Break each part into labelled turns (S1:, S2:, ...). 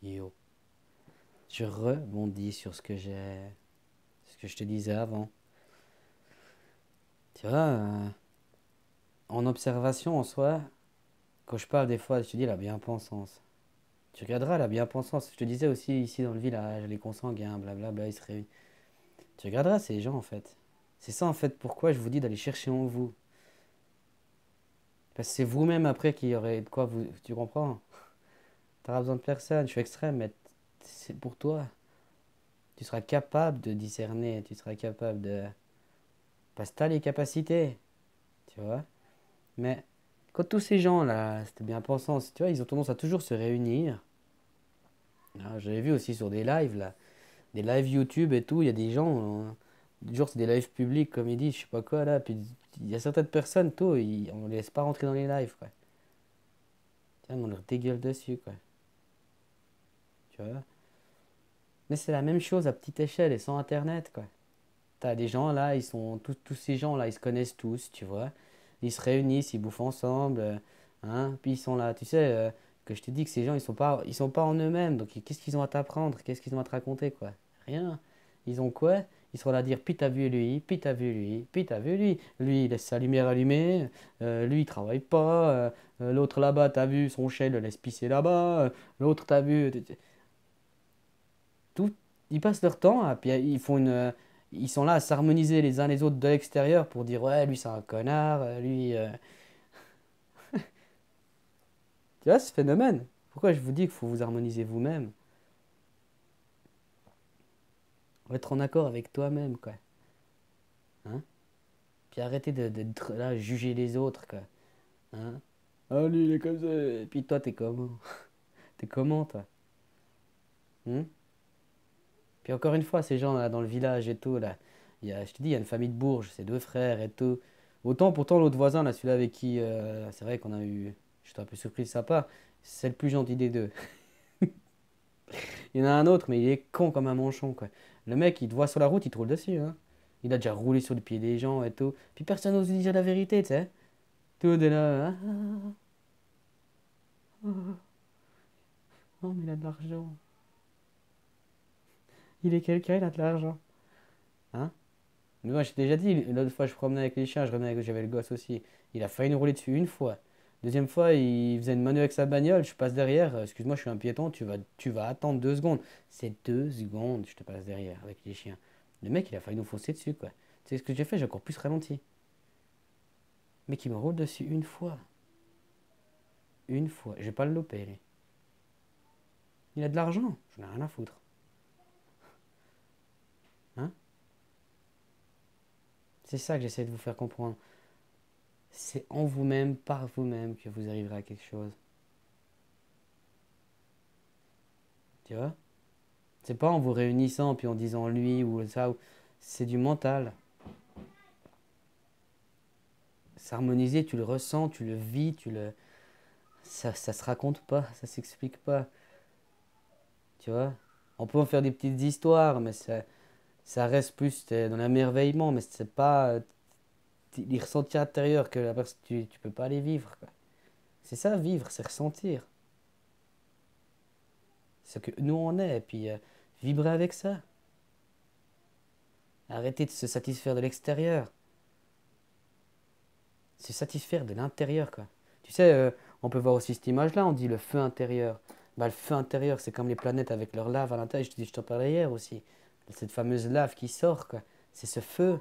S1: Yo. Je rebondis sur ce que je te disais avant. Tu vois, en observation en soi, quand je parle des fois, je te dis la bien-pensance. Tu regarderas la bien-pensance. Je te disais aussi ici dans le village, les consanguins, blablabla, ils se réunissent. Tu regarderas ces gens en fait. C'est ça en fait pourquoi je vous dis d'aller chercher en vous. Parce que c'est vous-même après qui aurez de quoi vous. Tu comprends? T'auras besoin de personne. Je suis extrême, mais c'est pour toi. Tu seras capable de discerner. Tu seras capable de. Parce que t'as les capacités. Tu vois? Mais quand tous ces gens-là, c'était bien pensant, tu vois, ils ont tendance à toujours se réunir. Ah, j'avais vu aussi sur des lives là. Des lives YouTube et tout, il y a des gens, genre c'est des lives publics comme ils disent, je sais pas quoi là, puis il y a certaines personnes, tout, on les laisse pas rentrer dans les lives quoi. Tiens, on leur dégueule dessus quoi, tu vois. Mais c'est la même chose à petite échelle et sans internet quoi. T'as des gens là, tous ces gens là, ils se connaissent tous, tu vois. Ils se réunissent, ils bouffent ensemble, hein, puis ils sont là, tu sais, que je te dis que ces gens ils sont pas en eux-mêmes, donc qu'est-ce qu'ils ont à t'apprendre, qu'est-ce qu'ils ont à te raconter quoi? Rien. Ils ont quoi? Ils sont là à dire, puis t'as vu lui, puis t'as vu lui, puis t'as vu lui. Lui, il laisse sa lumière allumée, lui, il travaille pas, l'autre là-bas, t'as vu, son chien, il le laisse pisser là-bas, l'autre, t'as vu. Tout, ils passent leur temps, puis ils sont là à s'harmoniser les uns les autres de l'extérieur pour dire, ouais, lui, c'est un connard, lui. Tu vois ce phénomène? Pourquoi je vous dis qu'il faut vous harmoniser vous-même? Être en accord avec toi-même, quoi. Hein? Puis arrêter d'être là, à juger les autres, quoi. Hein? Ah, lui, il est comme ça. Et puis toi, t'es comment? T'es comment, toi? Hein? Puis encore une fois, ces gens là dans le village et tout, là, je te dis, il y a une famille de Bourges, c'est deux frères et tout. Autant pourtant l'autre voisin, là, celui-là avec qui, c'est vrai qu'on a eu, j'étais un peu surpris de sa part, c'est le plus gentil des deux. Il y en a un autre, mais il est con comme un manchon, quoi. Le mec, il te voit sur la route, il te roule dessus, hein. Il a déjà roulé sur le pied des gens et tout. Puis personne n'ose lui dire la vérité, tu sais. Tout est là, ah, non, mais il a de l'argent. Il est quelqu'un, il a de l'argent. Hein? Mais moi, j'ai déjà dit, l'autre fois, je promenais avec les chiens, j'avais le gosse aussi. Il a failli nous rouler dessus une fois. Deuxième fois, il faisait une mano avec sa bagnole, je passe derrière. Excuse-moi, je suis un piéton, tu vas attendre 2 secondes. C'est 2 secondes, je te passe derrière avec les chiens. Le mec, il a failli nous foncer dessus, quoi. Tu sais ce que j'ai fait? J'ai encore plus ralenti. Le mec, il me roule dessus une fois. Une fois. Je vais pas le louper, lui. Il a de l'argent, j'en ai rien à foutre. Hein? C'est ça que j'essaie de vous faire comprendre. C'est en vous-même, par vous-même, que vous arriverez à quelque chose. Tu vois? C'est pas en vous réunissant puis en disant lui ou ça. C'est du mental. S'harmoniser, tu le ressens, tu le vis, ça se raconte pas, ça s'explique pas. Tu vois? On peut en faire des petites histoires, mais ça reste plus dans l'émerveillement, mais c'est pas les ressentis intérieurs que la personne, tu peux pas les vivre, quoi. C'est ça, vivre, c'est ressentir. C'est ce que nous on est, et puis vibrer avec ça. Arrêter de se satisfaire de l'extérieur. Se satisfaire de l'intérieur, quoi. Tu sais, on peut voir aussi cette image-là, on dit le feu intérieur. Bah, le feu intérieur, c'est comme les planètes avec leur lave à l'intérieur. Je t'en parlais hier aussi. Cette fameuse lave qui sort, quoi. C'est ce feu.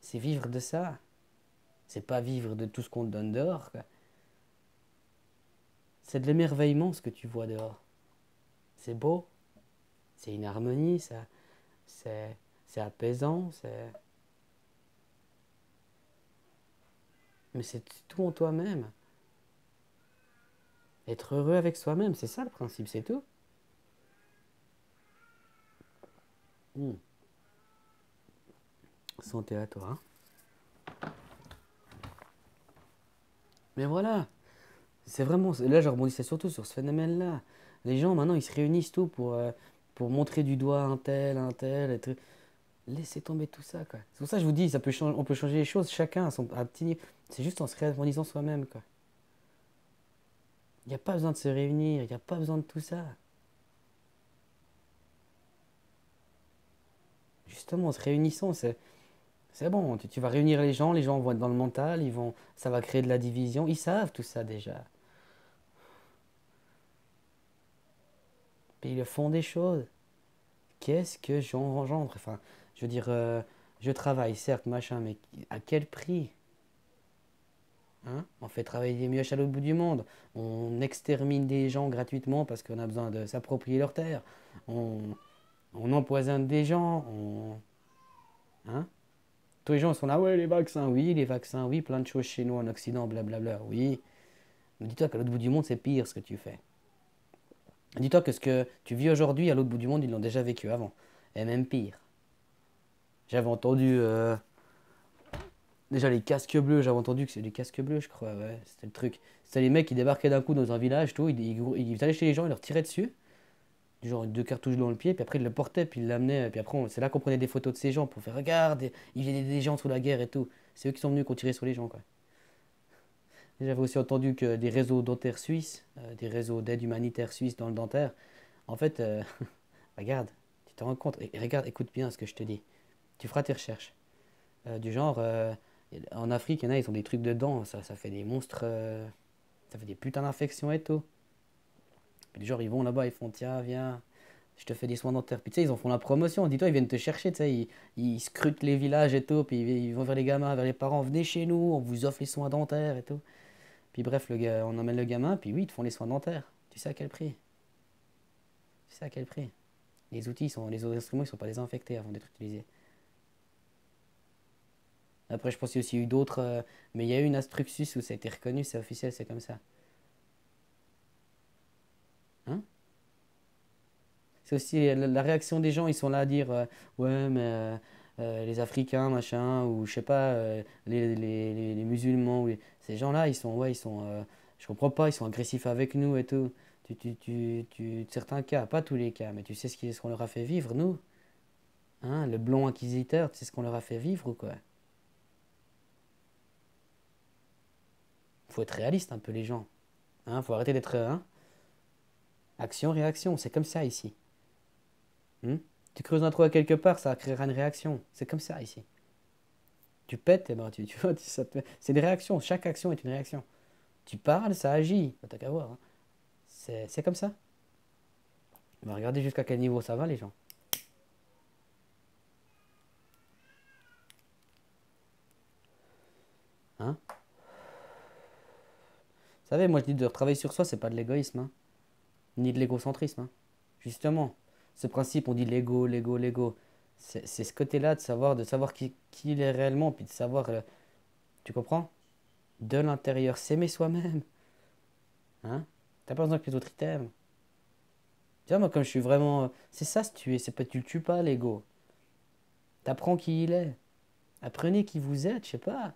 S1: C'est vivre de ça. C'est pas vivre de tout ce qu'on te donne dehors, quoi. C'est de l'émerveillement, ce que tu vois dehors. C'est beau. C'est une harmonie, ça. C'est, c'est apaisant, c'est... Mais c'est tout en toi-même. Être heureux avec soi-même, c'est ça le principe, c'est tout. Hmm. Santé à toi, hein. Mais voilà, c'est vraiment. Là, je rebondissais surtout sur ce phénomène-là. Les gens, maintenant, ils se réunissent tout pour montrer du doigt un tel, et tout. Laissez tomber tout ça, quoi. C'est pour ça que je vous dis, on peut changer les choses, chacun à son à petit niveau. C'est juste en se réharmonisant soi-même, quoi. Il n'y a pas besoin de se réunir, il n'y a pas besoin de tout ça. Justement, en se réunissant, c'est bon. Tu vas réunir les gens vont être dans le mental, ça va créer de la division. Ils savent tout ça déjà. Puis ils le font des choses. Qu'est-ce que j'engendre? Enfin, je veux dire, je travaille, certes, machin, mais à quel prix? Hein? On fait travailler des mioches à l'autre bout du monde. On extermine des gens gratuitement parce qu'on a besoin de s'approprier leurs terres. On, on empoisonne des gens. Hein? Tous les gens sont là, ouais, les vaccins, oui, plein de choses chez nous en Occident, blablabla, oui. Mais dis-toi qu'à l'autre bout du monde, c'est pire ce que tu fais. Dis-toi que ce que tu vis aujourd'hui, à l'autre bout du monde, ils l'ont déjà vécu avant. Et même pire. J'avais entendu, déjà les casques bleus, j'avais entendu que c'est des casques bleus, je crois, ouais, c'était le truc. C'était les mecs qui débarquaient d'un coup dans un village, tout, ils allaient chez les gens, ils leur tiraient dessus, du genre deux cartouches dans le pied, puis après ils le portaient, puis ils l'amenaient, puis après c'est là qu'on prenait des photos de ces gens pour faire, regarde, ils aidaient des gens sous la guerre et tout. C'est eux qui sont venus qui ont tiré sur les gens, quoi. Et j'avais aussi entendu que des réseaux dentaires suisses, des réseaux d'aide humanitaire suisses dans le dentaire, en fait, regarde, tu te rends compte, et regarde, écoute bien ce que je te dis. Tu feras tes recherches. Du genre, en Afrique, il y en a, ils ont des trucs dedans, ça fait des monstres, ça fait des putains d'infections et tout. Du genre, ils vont là-bas, ils font, tiens, viens, je te fais des soins dentaires. Puis tu sais, ils en font la promotion, dis-toi, ils viennent te chercher, tu sais, ils scrutent les villages et tout, puis ils vont vers les gamins, vers les parents, venez chez nous, on vous offre les soins dentaires et tout. Puis bref, on emmène le gamin, puis oui, ils te font les soins dentaires. Tu sais à quel prix? Tu sais à quel prix? Les outils, les autres instruments, ils sont pas désinfectés avant d'être utilisés. Après, je pense qu'il y a aussi eu d'autres, mais il y a eu une Astructus où ça a été reconnu, c'est officiel, c'est comme ça. Hein? C'est aussi la réaction des gens, ils sont là à dire ouais, mais les Africains, machin, ou je sais pas, les musulmans, ces gens-là, ils sont, ouais, je comprends pas, ils sont agressifs avec nous et tout. Certains cas, pas tous les cas, mais tu sais ce qu'on leur a fait vivre, nous? Hein? Le blond inquisiteur, tu sais ce qu'on leur a fait vivre ou quoi? Faut être réaliste un peu, les gens. Hein? Faut arrêter d'être, hein? Action-réaction, c'est comme ça ici. Hmm. Tu creuses un trou à quelque part, ça créera une réaction. C'est comme ça ici. Tu pètes, et ben tu vois, c'est des réactions. Chaque action est une réaction. Tu parles, ça agit. T'as qu'à voir, hein. C'est comme ça. Mais regardez jusqu'à quel niveau ça va, les gens. Hein? Vous savez, moi je dis de travailler sur soi, c'est pas de l'égoïsme, hein, ni de l'égocentrisme, hein. Justement, ce principe, on dit l'ego. C'est ce côté-là de savoir qui il est réellement, puis de savoir, tu comprends? De l'intérieur, s'aimer soi-même. Hein? T'as pas besoin que les autres ils t'aiment. Tu vois, moi, comme je suis vraiment. C'est ça, se tuer. C'est pas, tu le tues pas, l'ego. T'apprends qui il est. Apprenez qui vous êtes, je sais pas.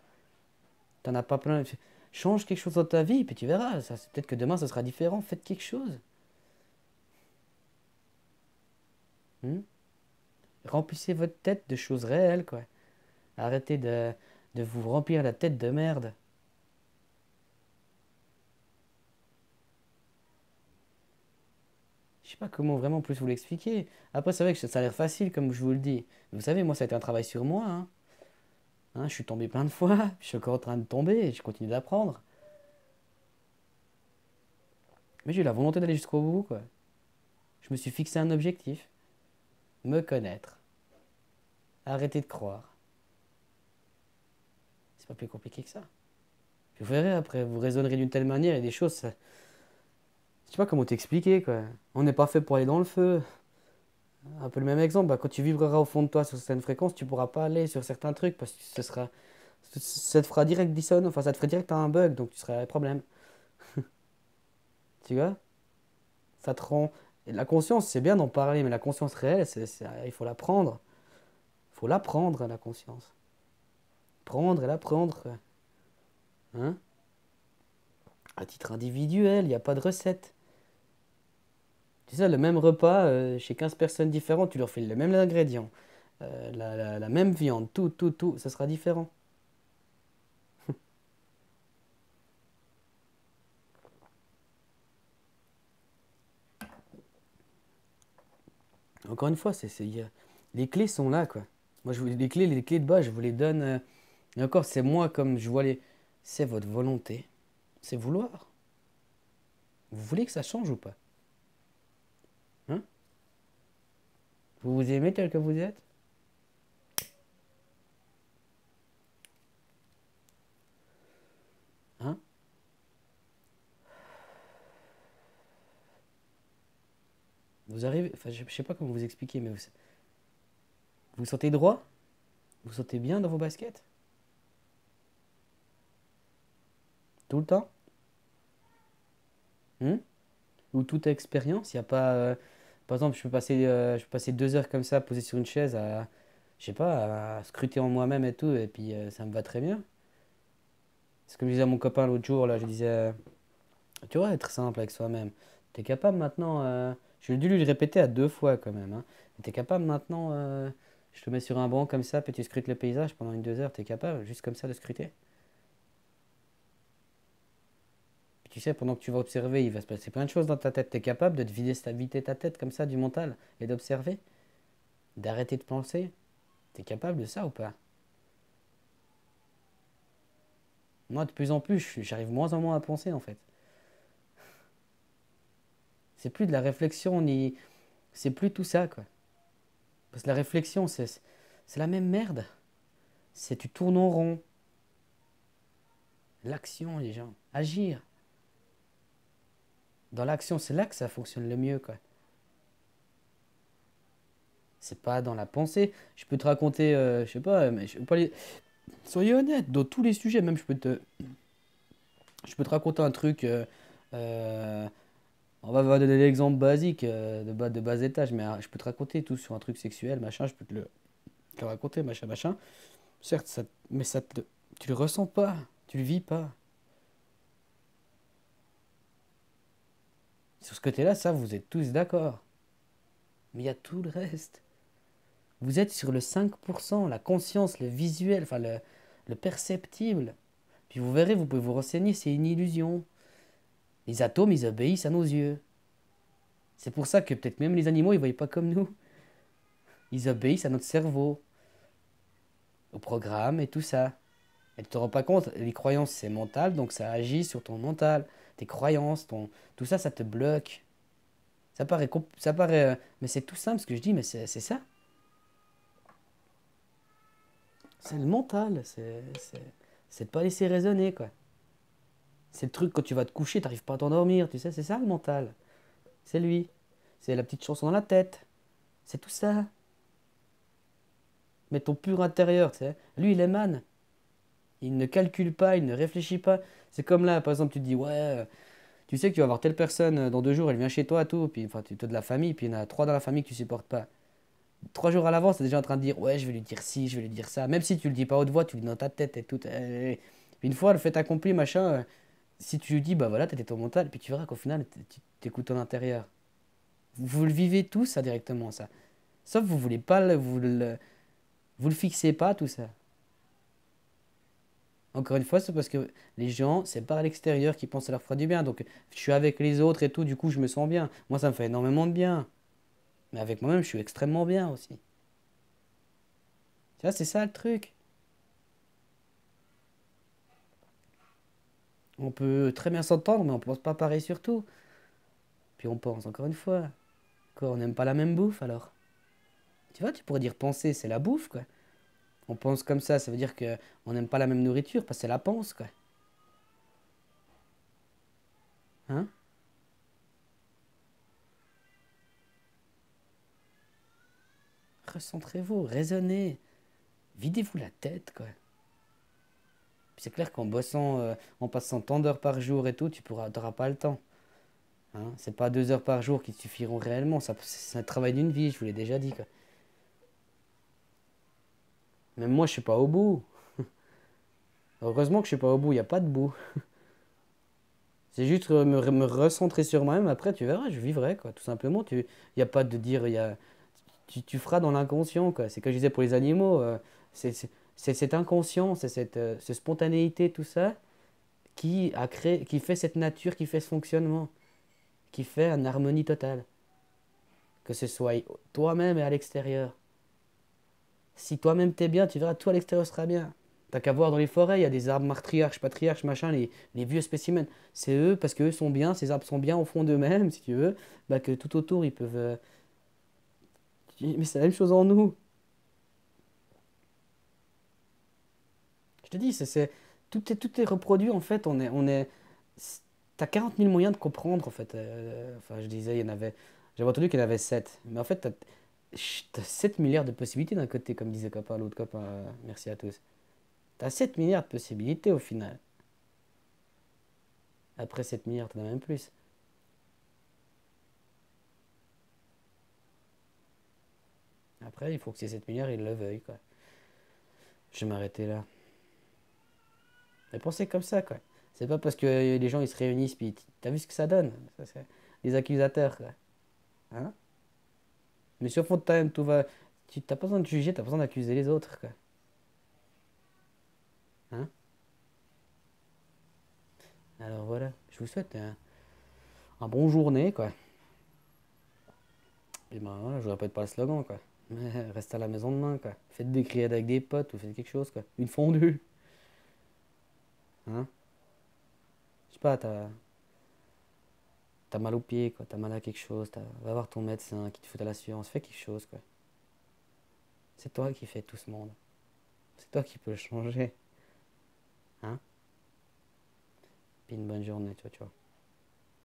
S1: T'en as pas plein. Change quelque chose dans ta vie, puis tu verras. Peut-être que demain, ça sera différent. Faites quelque chose. Hmm. Remplissez votre tête de choses réelles, quoi. Arrêtez de vous remplir la tête de merde. Je sais pas comment vraiment plus vous l'expliquer. Après, c'est vrai que ça a l'air facile, comme je vous le dis. Vous savez, moi, ça a été un travail sur moi, hein. Hein, je suis tombé plein de fois. Je suis encore en train de tomber et je continue d'apprendre. Mais j'ai eu la volonté d'aller jusqu'au bout, quoi. Je me suis fixé un objectif. Me connaître. Arrêter de croire. C'est pas plus compliqué que ça. Puis vous verrez après, vous raisonnerez d'une telle manière et des choses, je sais pas comment t'expliquer, quoi. On n'est pas fait pour aller dans le feu. Un peu le même exemple, bah, quand tu vibreras au fond de toi sur certaines fréquences, tu pourras pas aller sur certains trucs parce que ça te fera direct dissonner, enfin ça te ferait direct un bug, donc tu seras un problème. Tu vois? Ça te rend. Et la conscience, c'est bien d'en parler, mais la conscience réelle, il faut l'apprendre. Il faut l'apprendre, la conscience. Prendre et l'apprendre, quoi. Hein? À titre individuel, il n'y a pas de recette. Tu sais, le même repas, chez 15 personnes différentes, tu leur fais le même ingrédient, la même viande, tout, ça sera différent. Encore une fois, les clés sont là, quoi. Moi, les clés de base, je vous les donne. Et encore, c'est moi comme je vois les. C'est votre volonté. C'est vouloir. Vous voulez que ça change ou pas? Hein? Vous vous aimez tel que vous êtes? Hein? Vous arrivez. Enfin, je sais pas comment vous expliquer, mais vous sentez droit? Vous sentez bien dans vos baskets? Tout le temps? Hein? Ou toute expérience? Il n'y a pas. Par exemple, je peux passer 2 heures comme ça, posé sur une chaise, je sais pas, à scruter en moi-même et tout, et puis ça me va très bien. C'est comme je disais à mon copain l'autre jour, là, je disais, tu vois, être simple avec soi-même. T'es capable maintenant, j'ai dû lui le répéter à 2 fois quand même, hein. T'es capable maintenant, je te mets sur un banc comme ça, puis tu scrutes le paysage pendant 2 heures, t'es capable, juste comme ça, de scruter. Puis tu sais, pendant que tu vas observer, il va se passer plein de choses dans ta tête. T'es capable de te vider ta tête comme ça du mental et d'observer, d'arrêter de penser. T'es capable de ça ou pas? Moi, de plus en plus, j'arrive moins en moins à penser en fait. C'est plus de la réflexion ni. C'est plus tout ça quoi. Parce que la réflexion, c'est la même merde. C'est tu tournes en rond. L'action, les gens. Agir. Dans l'action, c'est là que ça fonctionne le mieux quoi. C'est pas dans la pensée. Je peux te raconter, je sais pas, mais je peux pas soyez honnête, dans tous les sujets, même je peux te raconter un truc. Euh, on va donner l'exemple basique de bas étage, mais je peux te raconter tout sur un truc sexuel, machin, je peux te le raconter, machin, machin. Certes, mais tu le ressens pas, tu le vis pas. Sur ce côté-là, ça, vous êtes tous d'accord. Mais il y a tout le reste. Vous êtes sur le 5%, la conscience, le visuel, enfin le perceptible. Puis vous verrez, vous pouvez vous renseigner, c'est une illusion. Les atomes, ils obéissent à nos yeux. C'est pour ça que peut-être même les animaux, ils ne voient pas comme nous. Ils obéissent à notre cerveau, au programme et tout ça. Et tu te rends pas compte, les croyances, c'est mental, donc ça agit sur ton mental. Tes croyances, tout ça, ça te bloque. Mais c'est tout simple ce que je dis, mais c'est ça. C'est le mental, c'est de pas laisser raisonner, quoi. C'est le truc quand tu vas te coucher, t'arrives pas à t'endormir, tu sais, c'est ça le mental. C'est lui. C'est la petite chanson dans la tête. C'est tout ça. Mais ton pur intérieur, tu sais. Lui, il émane. Il ne calcule pas, il ne réfléchit pas. C'est comme là, par exemple, tu te dis, ouais, tu sais que tu vas voir telle personne dans 2 jours, elle vient chez toi, tout, puis enfin, tu as de la famille, puis il y en a trois dans la famille que tu supportes pas. 3 jours à l'avance, tu es déjà en train de dire, ouais, je vais lui dire ci, je vais lui dire ça. Même si tu le dis pas haute voix, tu le dis dans ta tête et tout. Puis une fois, le fait accompli, machin, si tu lui dis, bah voilà, t'étais ton mental, puis tu verras qu'au final, tu t'écoutes ton intérieur. Vous le vivez tous, ça, directement, ça. Sauf vous voulez pas, vous le fixez pas, tout ça. Encore une fois, c'est parce que les gens, c'est par l'extérieur qui pensent à leur fera du bien. Donc, je suis avec les autres et tout, du coup, je me sens bien. Moi, ça me fait énormément de bien. Mais avec moi-même, je suis extrêmement bien aussi. Tu vois, c'est ça le truc. On peut très bien s'entendre, mais on pense pas pareil sur tout. Puis on pense, encore une fois, quoi, on n'aime pas la même bouffe alors. Tu vois, tu pourrais dire penser, c'est la bouffe, quoi. On pense comme ça veut dire que on n'aime pas la même nourriture, parce que c'est la pense, quoi. Hein? Recentrez-vous, raisonnez, videz-vous la tête, quoi. Puis c'est clair qu'en bossant, en passant tant d'heures par jour et tout, t'auras pas le temps. Hein? C'est pas 2 heures par jour qui te suffiront réellement. Ça, c'est un travail d'une vie, je vous l'ai déjà dit, quoi. Même moi, je suis pas au bout. Heureusement que je suis pas au bout, il n'y a pas de bout. C'est juste me recentrer sur moi-même. Après, tu verras, je vivrai, quoi. Tout simplement, il n'y a pas de dire, tu feras dans l'inconscient, quoi. C'est comme je disais pour les animaux. C'est cet inconscient, c'est cette spontanéité, tout ça, qui fait cette nature, qui fait ce fonctionnement, qui fait une harmonie totale. que ce soit toi-même et à l'extérieur. Si toi-même t'es bien, tu verras, tout à l'extérieur sera bien. T'as qu'à voir dans les forêts, il y a des arbres matriarches, patriarches, machin, les vieux spécimens. C'est eux, parce qu'eux sont bien, ces arbres sont bien au fond d'eux-mêmes, si tu veux, bah que tout autour, ils peuvent... Mais c'est la même chose en nous. Je te dis, tout est reproduit, en fait. T'as 40 000 moyens de comprendre, en fait. Enfin, je disais, il y en avait... J'avais entendu qu'il y en avait 7. Mais en fait, t'as 7 milliards de possibilités d'un côté, comme disait copain, l'autre copain. Merci à tous. T'as 7 milliards de possibilités au final. Après 7 milliards, t'en as même plus. Après, il faut que ces 7 milliards, ils le veuillent, quoi. Je vais m'arrêter là. Mais pensez comme ça, quoi. C'est pas parce que les gens, ils se réunissent, puis t'as vu ce que ça donne. Ça, c'est les accusateurs, quoi. Hein? Mais sur fond de time, tout va... Tu t'as pas besoin de juger, t'as pas besoin d'accuser les autres, quoi. Hein? Alors voilà, je vous souhaite un bon journée, quoi. Et ben voilà, je répète pas le slogan, quoi. Mais restez à la maison demain, quoi. Faites des criades avec des potes ou faites quelque chose, quoi. Une fondue. Hein? Je sais pas, t'as mal au pied, quoi. T'as mal à quelque chose. Va voir ton médecin qui te fout à l'assurance. Fais quelque chose, quoi. C'est toi qui fais tout ce monde. C'est toi qui peux le changer. Hein? Puis une bonne journée, ciao, ciao.